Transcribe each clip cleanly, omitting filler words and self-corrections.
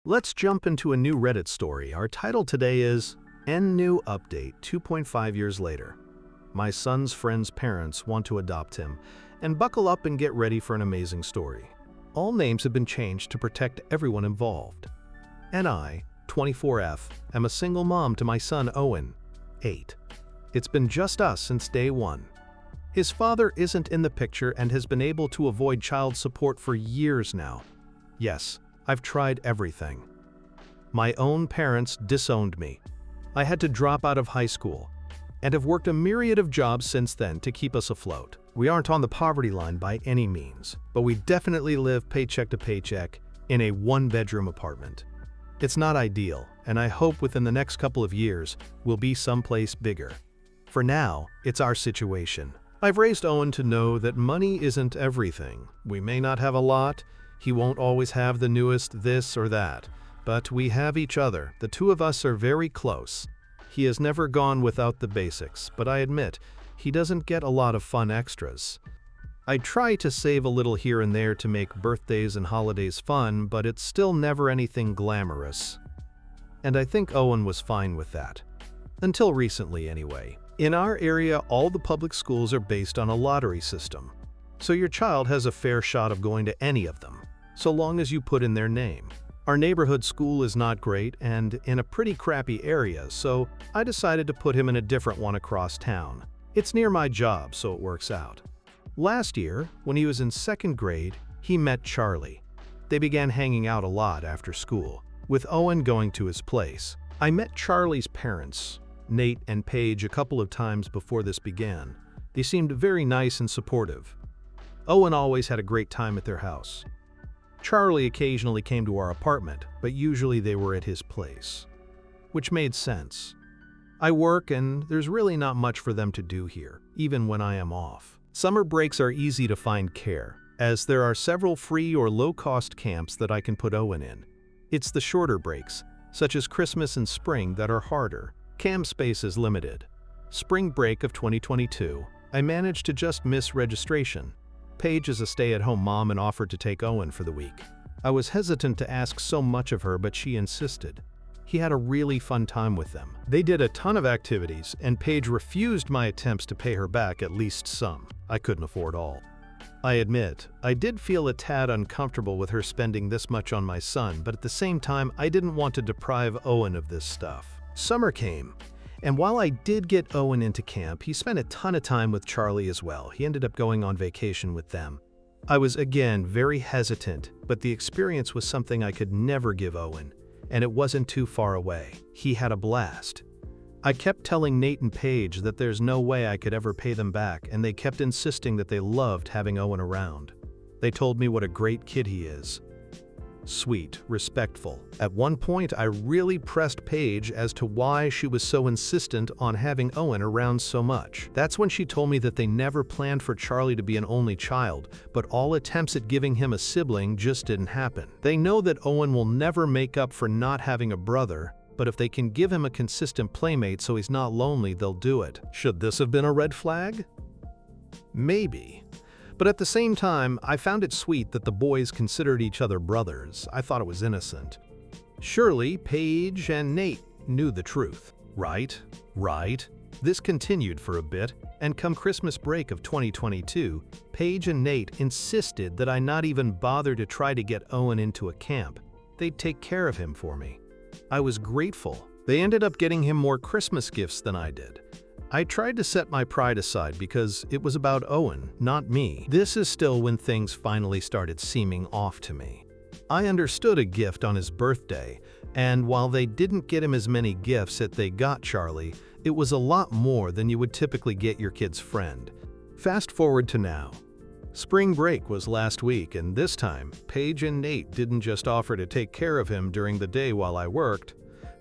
Let's jump into a new Reddit story. Our title today is N New Update 2.5 years later. My son's friend's parents want to adopt him, and buckle up and get ready for an amazing story. All names have been changed to protect everyone involved. And I, 24F, am a single mom to my son Owen, 8. It's been just us since day one. His father isn't in the picture and has been able to avoid child support for years now. Yes, I've tried everything. My own parents disowned me. I had to drop out of high school and have worked a myriad of jobs since then to keep us afloat. We aren't on the poverty line by any means, but we definitely live paycheck to paycheck in a one-bedroom apartment. It's not ideal, and I hope within the next couple of years we'll be someplace bigger. For now, it's our situation. I've raised Owen to know that money isn't everything. We may not have a lot, he won't always have the newest this or that, but we have each other. The two of us are very close. He has never gone without the basics, but I admit, he doesn't get a lot of fun extras. I try to save a little here and there to make birthdays and holidays fun, but it's still never anything glamorous. And I think Owen was fine with that. Until recently, anyway. In our area, all the public schools are based on a lottery system. So your child has a fair shot of going to any of them, so long as you put in their name. Our neighborhood school is not great and in a pretty crappy area, so I decided to put him in a different one across town. It's near my job, so it works out. Last year, when he was in second grade, he met Charlie. They began hanging out a lot after school, with Owen going to his place. I met Charlie's parents, Nate and Paige, a couple of times before this began. They seemed very nice and supportive. Owen always had a great time at their house. Charlie occasionally came to our apartment, but usually they were at his place, which made sense. I work and there's really not much for them to do here, even when I am off. Summer breaks are easy to find care, as there are several free or low-cost camps that I can put Owen in. It's the shorter breaks, such as Christmas and spring, that are harder. Camp space is limited. Spring break of 2022, I managed to just miss registration. Paige is a stay-at-home mom and offered to take Owen for the week. I was hesitant to ask so much of her, but she insisted. He had a really fun time with them. They did a ton of activities, and Paige refused my attempts to pay her back at least some. I couldn't afford all. I admit, I did feel a tad uncomfortable with her spending this much on my son, but at the same time, I didn't want to deprive Owen of this stuff. Summer came, and while I did get Owen into camp, he spent a ton of time with Charlie as well. He ended up going on vacation with them. I was again very hesitant, but the experience was something I could never give Owen, and it wasn't too far away. He had a blast. I kept telling Nate and Paige that there's no way I could ever pay them back, and they kept insisting that they loved having Owen around. They told me what a great kid he is. Sweet, respectful. At one point, I really pressed Paige as to why she was so insistent on having Owen around so much. That's when she told me that they never planned for Charlie to be an only child, but all attempts at giving him a sibling just didn't happen. They know that Owen will never make up for not having a brother, but if they can give him a consistent playmate so he's not lonely, they'll do it. Should this have been a red flag? Maybe. But at the same time, I found it sweet that the boys considered each other brothers. I thought it was innocent. Surely, Paige and Nate knew the truth. Right. This continued for a bit, and come Christmas break of 2022, Paige and Nate insisted that I not even bother to try to get Owen into a camp. They'd take care of him for me. I was grateful. They ended up getting him more Christmas gifts than I did. I tried to set my pride aside because it was about Owen, not me. This is still when things finally started seeming off to me. I understood a gift on his birthday, and while they didn't get him as many gifts as they got Charlie, it was a lot more than you would typically get your kid's friend. Fast forward to now. Spring break was last week, and this time, Paige and Nate didn't just offer to take care of him during the day while I worked.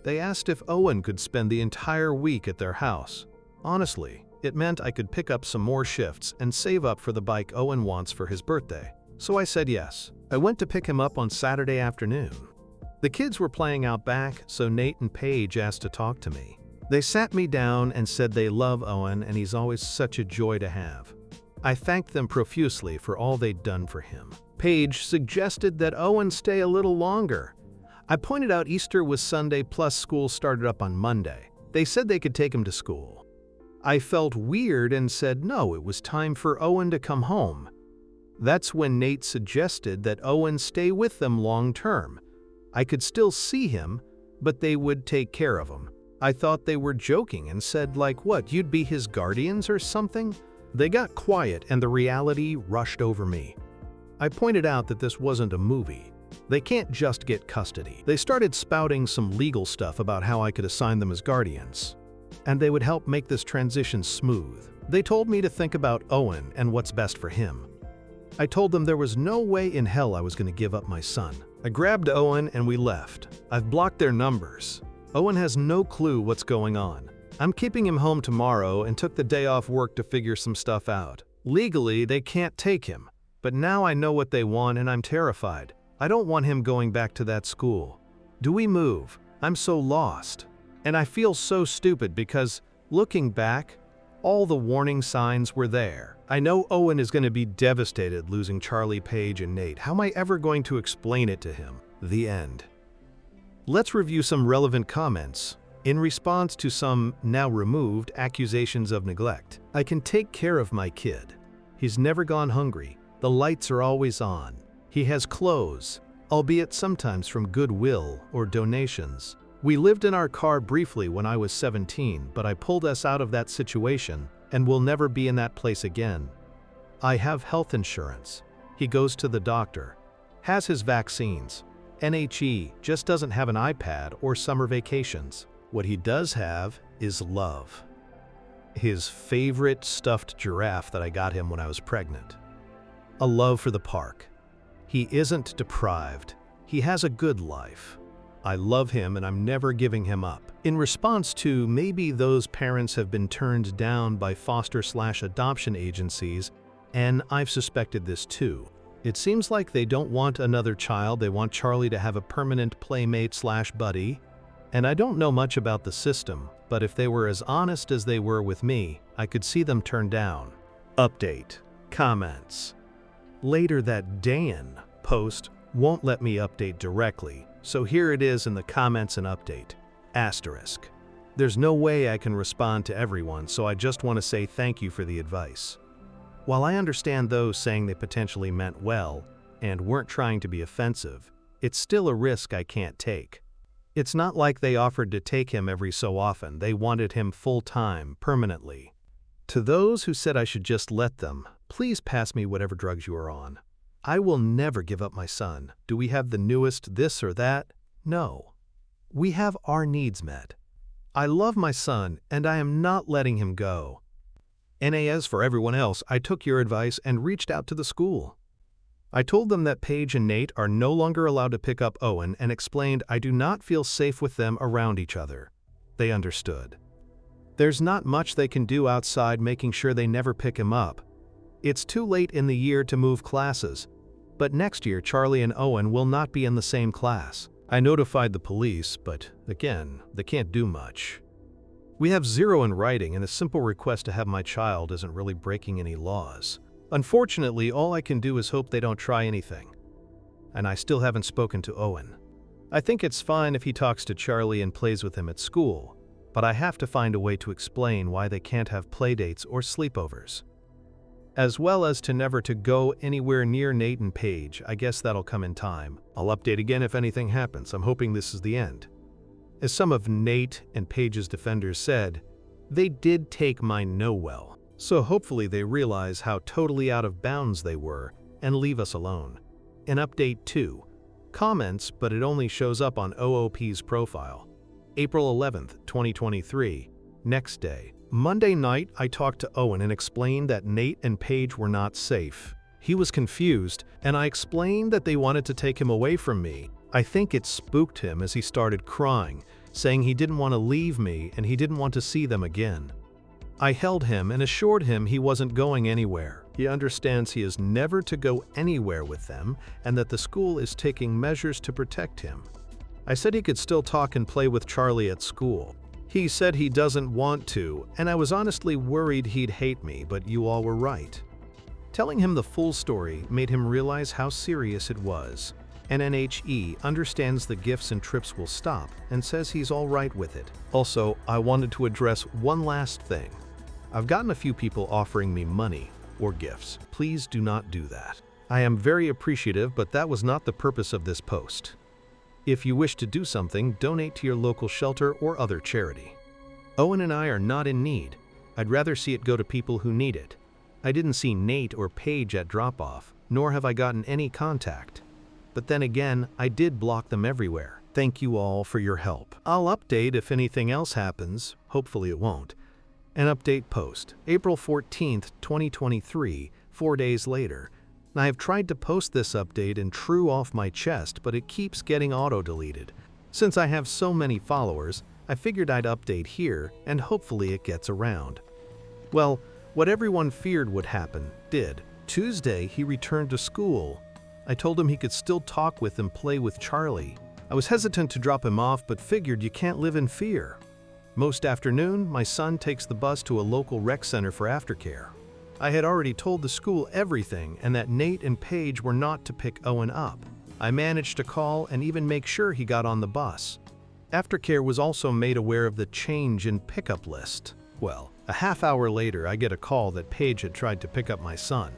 They asked if Owen could spend the entire week at their house. Honestly, it meant I could pick up some more shifts and save up for the bike Owen wants for his birthday. So I said yes. I went to pick him up on Saturday afternoon. The kids were playing out back, so Nate and Paige asked to talk to me. They sat me down and said they love Owen and he's always such a joy to have. I thanked them profusely for all they'd done for him. Paige suggested that Owen stay a little longer. I pointed out Easter was Sunday plus school started up on Monday. They said they could take him to school. I felt weird and said no, it was time for Owen to come home. That's when Nate suggested that Owen stay with them long term. I could still see him, but they would take care of him. I thought they were joking and said, like, what, you'd be his guardians or something? They got quiet and the reality rushed over me. I pointed out that this wasn't a movie. They can't just get custody. They started spouting some legal stuff about how I could assign them as guardians, and they would help make this transition smooth. They told me to think about Owen and what's best for him. I told them there was no way in hell I was going to give up my son. I grabbed Owen and we left. I've blocked their numbers. Owen has no clue what's going on. I'm keeping him home tomorrow and took the day off work to figure some stuff out. Legally, they can't take him, but now I know what they want and I'm terrified. I don't want him going back to that school. Do we move? I'm so lost. And I feel so stupid because, looking back, all the warning signs were there. I know Owen is going to be devastated losing Charlie, Paige, and Nate. How am I ever going to explain it to him? The end. Let's review some relevant comments. In response to some, now removed, accusations of neglect. I can take care of my kid. He's never gone hungry. The lights are always on. He has clothes, albeit sometimes from goodwill or donations. We lived in our car briefly when I was 17, but I pulled us out of that situation and will never be in that place again. I have health insurance. He goes to the doctor, has his vaccines. NHE just doesn't have an iPad or summer vacations. What he does have is love. His favorite stuffed giraffe that I got him when I was pregnant. A love for the park. He isn't deprived. He has a good life. I love him and I'm never giving him up. In response to maybe those parents have been turned down by foster/adoption agencies, and I've suspected this too. It seems like they don't want another child, they want Charlie to have a permanent playmate/buddy. And I don't know much about the system, but if they were as honest as they were with me, I could see them turn down. Update. Comments. Later that Dan post won't let me update directly, so here it is in the comments and update. Asterisk. There's no way I can respond to everyone, so I just want to say thank you for the advice. While I understand those saying they potentially meant well and weren't trying to be offensive, it's still a risk I can't take. It's not like they offered to take him every so often, they wanted him full-time, permanently. To those who said I should just let them, please pass me whatever drugs you are on. I will never give up my son. Do we have the newest this or that? No. We have our needs met. I love my son and I am not letting him go. NAS for everyone else, I took your advice and reached out to the school. I told them that Paige and Nate are no longer allowed to pick up Owen and explained I do not feel safe with them around each other. They understood. There's not much they can do outside making sure they never pick him up. It's too late in the year to move classes, but next year Charlie and Owen will not be in the same class. I notified the police, but again, they can't do much. We have zero in writing and a simple request to have my child isn't really breaking any laws. Unfortunately, all I can do is hope they don't try anything. And I still haven't spoken to Owen. I think it's fine if he talks to Charlie and plays with him at school, but I have to find a way to explain why they can't have playdates or sleepovers. As well as to never to go anywhere near Nate and Paige. I guess that'll come in time. I'll update again if anything happens. I'm hoping this is the end. As some of Nate and Paige's defenders said, they did take mine no well. So hopefully they realize how totally out of bounds they were and leave us alone. An update 2. Comments, but it only shows up on OOP's profile. April 11th, 2023. Next day. Monday night, I talked to Owen and explained that Nate and Paige were not safe. He was confused, and I explained that they wanted to take him away from me. I think it spooked him as he started crying, saying he didn't want to leave me and he didn't want to see them again. I held him and assured him he wasn't going anywhere. He understands he is never to go anywhere with them and that the school is taking measures to protect him. I said he could still talk and play with Charlie at school. He said he doesn't want to, and I was honestly worried he'd hate me, but you all were right. Telling him the full story made him realize how serious it was. NNHE understands the gifts and trips will stop and says he's all right with it. Also, I wanted to address one last thing. I've gotten a few people offering me money or gifts. Please do not do that. I am very appreciative, but that was not the purpose of this post. If you wish to do something, donate to your local shelter or other charity. Owen and I are not in need. I'd rather see it go to people who need it. I didn't see Nate or Paige at drop-off, nor have I gotten any contact. But then again, I did block them everywhere. Thank you all for your help. I'll update if anything else happens. Hopefully it won't. An update post, April 14th, 2023, 4 days later. I have tried to post this update in true off my chest, but it keeps getting auto-deleted. Since I have so many followers, I figured I'd update here and hopefully it gets around. Well, what everyone feared would happen, did. Tuesday, he returned to school. I told him he could still talk with and play with Charlie. I was hesitant to drop him off, but figured you can't live in fear. Most afternoon, my son takes the bus to a local rec center for aftercare. I had already told the school everything and that Nate and Paige were not to pick Owen up. I managed to call and even make sure he got on the bus. Aftercare was also made aware of the change in pickup list. Well, a half hour later, I get a call that Paige had tried to pick up my son.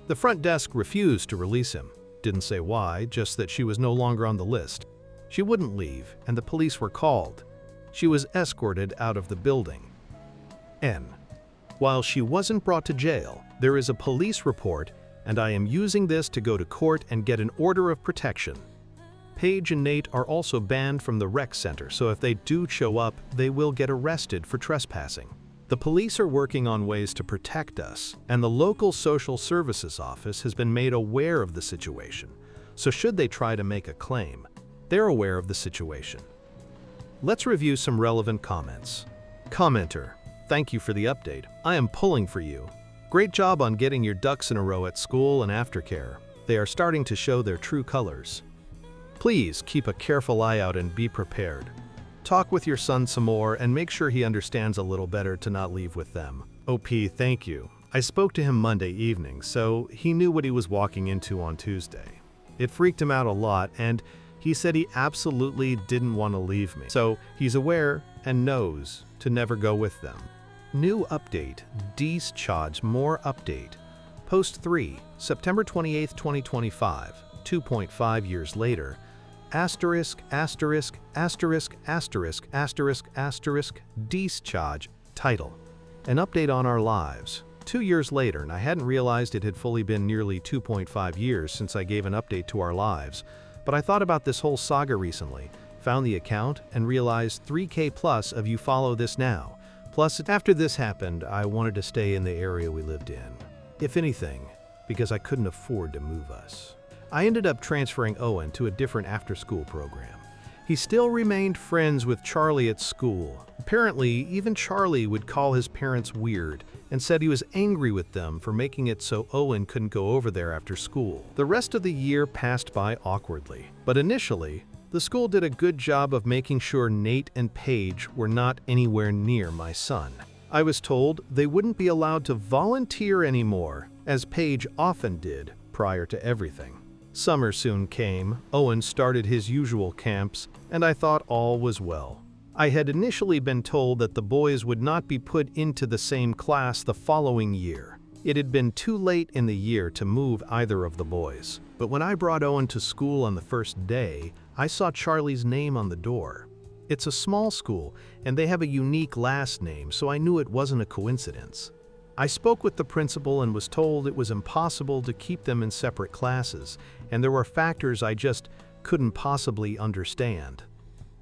The front desk refused to release him. Didn't say why, just that she was no longer on the list. She wouldn't leave, and the police were called. She was escorted out of the building. While she wasn't brought to jail, there is a police report, and I am using this to go to court and get an order of protection. Paige and Nate are also banned from the rec center, so if they do show up, they will get arrested for trespassing. The police are working on ways to protect us, and the local social services office has been made aware of the situation. So should they try to make a claim, they're aware of the situation. Let's review some relevant comments. Commenter, thank you for the update. I am pulling for you. Great job on getting your ducks in a row at school and aftercare. They are starting to show their true colors. Please keep a careful eye out and be prepared. Talk with your son some more and make sure he understands a little better to not leave with them. OP, thank you. I spoke to him Monday evening, so he knew what he was walking into on Tuesday. It freaked him out a lot, and he said he absolutely didn't want to leave me. So he's aware and knows to never go with them. New update, Discharge more update. Post 3, September 28, 2025, 2.5 years later. Asterisk, asterisk, asterisk, asterisk, asterisk, asterisk, discharge, title. An update on our lives. 2 years later, and I hadn't realized it had fully been nearly 2.5 years since I gave an update to our lives. But I thought about this whole saga recently, found the account, and realized 3K plus of you follow this now. Plus, after this happened, I wanted to stay in the area we lived in. If anything, because I couldn't afford to move us. I ended up transferring Owen to a different after-school program. He still remained friends with Charlie at school. Apparently, even Charlie would call his parents weird and said he was angry with them for making it so Owen couldn't go over there after school. The rest of the year passed by awkwardly, but initially, the school did a good job of making sure Nate and Paige were not anywhere near my son. I was told they wouldn't be allowed to volunteer anymore, as Paige often did prior to everything. Summer soon came, Owen started his usual camps, and I thought all was well. I had initially been told that the boys would not be put into the same class the following year. It had been too late in the year to move either of the boys. But when I brought Owen to school on the first day, I saw Charlie's name on the door. It's a small school, and they have a unique last name, so I knew it wasn't a coincidence. I spoke with the principal and was told it was impossible to keep them in separate classes, and there were factors I just couldn't possibly understand.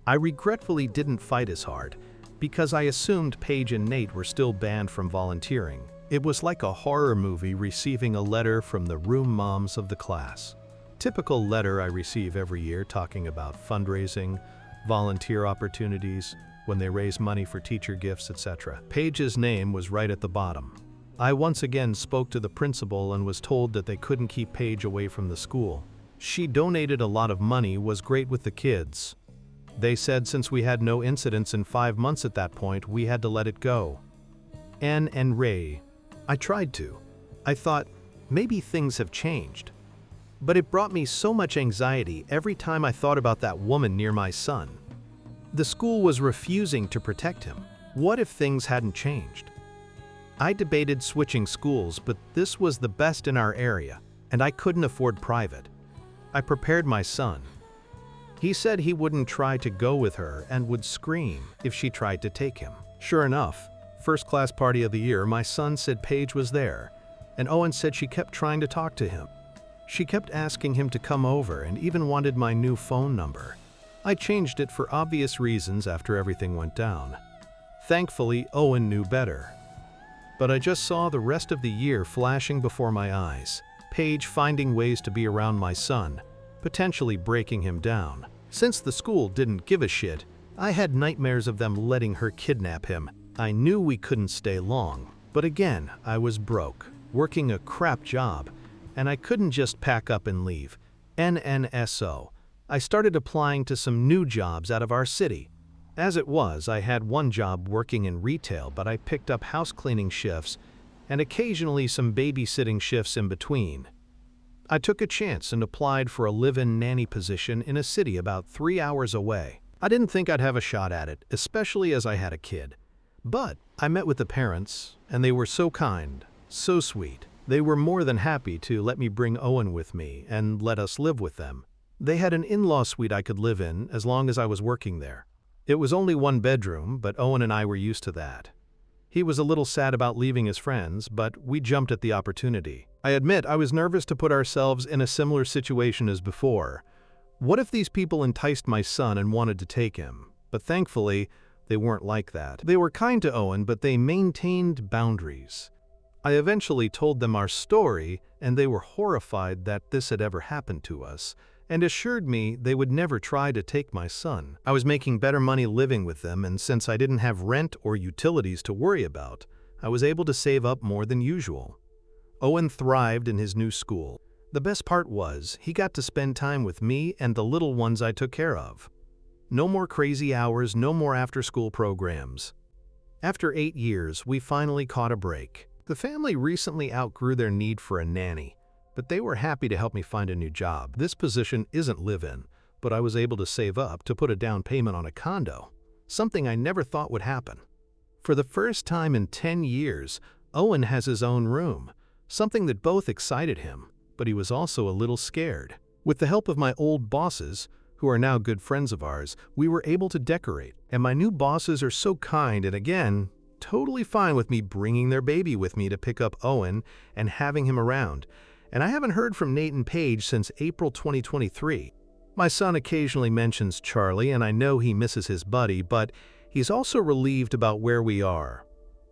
I regretfully didn't fight as hard, because I assumed Paige and Nate were still banned from volunteering. It was like a horror movie receiving a letter from the room moms of the class. Typical letter I receive every year talking about fundraising, volunteer opportunities, when they raise money for teacher gifts, etc. Paige's name was right at the bottom. I once again spoke to the principal and was told that they couldn't keep Paige away from the school. She donated a lot of money, was great with the kids. They said since we had no incidents in 5 months at that point, we had to let it go. Anne and Ray. I tried to. I thought, maybe things have changed. But it brought me so much anxiety every time I thought about that woman near my son. The school was refusing to protect him. What if things hadn't changed? I debated switching schools, but this was the best in our area, and I couldn't afford private. I prepared my son. He said he wouldn't try to go with her and would scream if she tried to take him. Sure enough, first class party of the year, my son said Paige was there, and Owen said she kept trying to talk to him. She kept asking him to come over and even wanted my new phone number. I changed it for obvious reasons after everything went down. Thankfully, Owen knew better. But I just saw the rest of the year flashing before my eyes. Paige finding ways to be around my son, potentially breaking him down. Since the school didn't give a shit, I had nightmares of them letting her kidnap him. I knew we couldn't stay long, but again, I was broke, working a crap job, and I couldn't just pack up and leave. NNSO. I started applying to some new jobs out of our city. As it was, I had one job working in retail, but I picked up house cleaning shifts and occasionally some babysitting shifts in between. I took a chance and applied for a live-in nanny position in a city about 3 hours away. I didn't think I'd have a shot at it, especially as I had a kid. But I met with the parents, and they were so kind, so sweet. They were more than happy to let me bring Owen with me and let us live with them. They had an in-law suite I could live in as long as I was working there. It was only 1 bedroom, but Owen and I were used to that. He was a little sad about leaving his friends, but we jumped at the opportunity. I admit I was nervous to put ourselves in a similar situation as before. What if these people enticed my son and wanted to take him? But thankfully, they weren't like that. They were kind to Owen, but they maintained boundaries. I eventually told them our story, and they were horrified that this had ever happened to us, and assured me they would never try to take my son. I was making better money living with them, and since I didn't have rent or utilities to worry about, I was able to save up more than usual. Owen thrived in his new school. The best part was, he got to spend time with me and the little ones I took care of. No more crazy hours, no more after-school programs. After 8 years, we finally caught a break. The family recently outgrew their need for a nanny, but they were happy to help me find a new job. This position isn't live-in, but I was able to save up to put a down payment on a condo, something I never thought would happen. For the first time in 10 years, Owen has his own room, something that both excited him, but he was also a little scared. With the help of my old bosses, who are now good friends of ours, we were able to decorate, and my new bosses are so kind and again, totally fine with me bringing their baby with me to pick up Owen and having him around. And I haven't heard from Nate and Paige since April 2023. My son occasionally mentions Charlie, and I know he misses his buddy, but he's also relieved about where we are.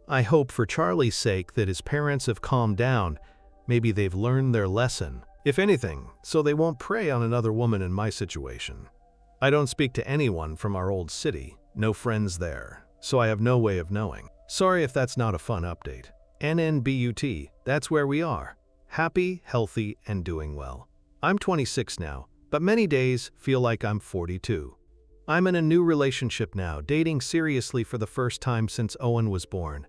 I hope for Charlie's sake that his parents have calmed down. Maybe they've learned their lesson, if anything, so they won't prey on another woman in my situation. I don't speak to anyone from our old city, no friends there, so I have no way of knowing. Sorry if that's not a fun update. NNBUT, that's where we are. Happy, healthy, and doing well. I'm 26 now, but many days feel like I'm 42. I'm in a new relationship now, dating seriously for the first time since Owen was born.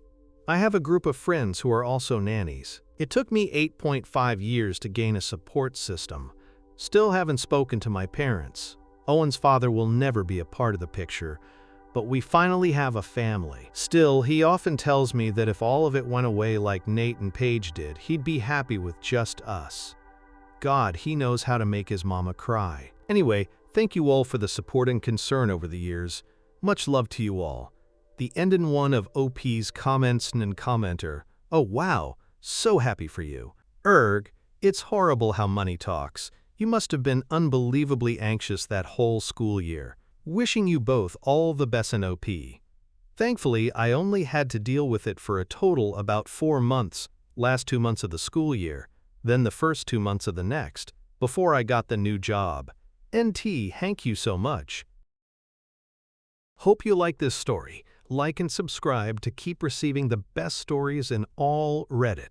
I have a group of friends who are also nannies. It took me 8.5 years to gain a support system. Still haven't spoken to my parents. Owen's father will never be a part of the picture, but we finally have a family. Still, he often tells me that if all of it went away like Nate and Paige did, he'd be happy with just us. God, he knows how to make his mama cry. Anyway, thank you all for the support and concern over the years. Much love to you all. The end in one of OP's comments and commenter. Oh wow, so happy for you. It's horrible how money talks. You must have been unbelievably anxious that whole school year. Wishing you both all the best in OP. Thankfully, I only had to deal with it for a total about 4 months, last 2 months of the school year, then the first 2 months of the next, before I got the new job. NT, thank you so much. Hope you like this story. Like and subscribe to keep receiving the best stories in all Reddit.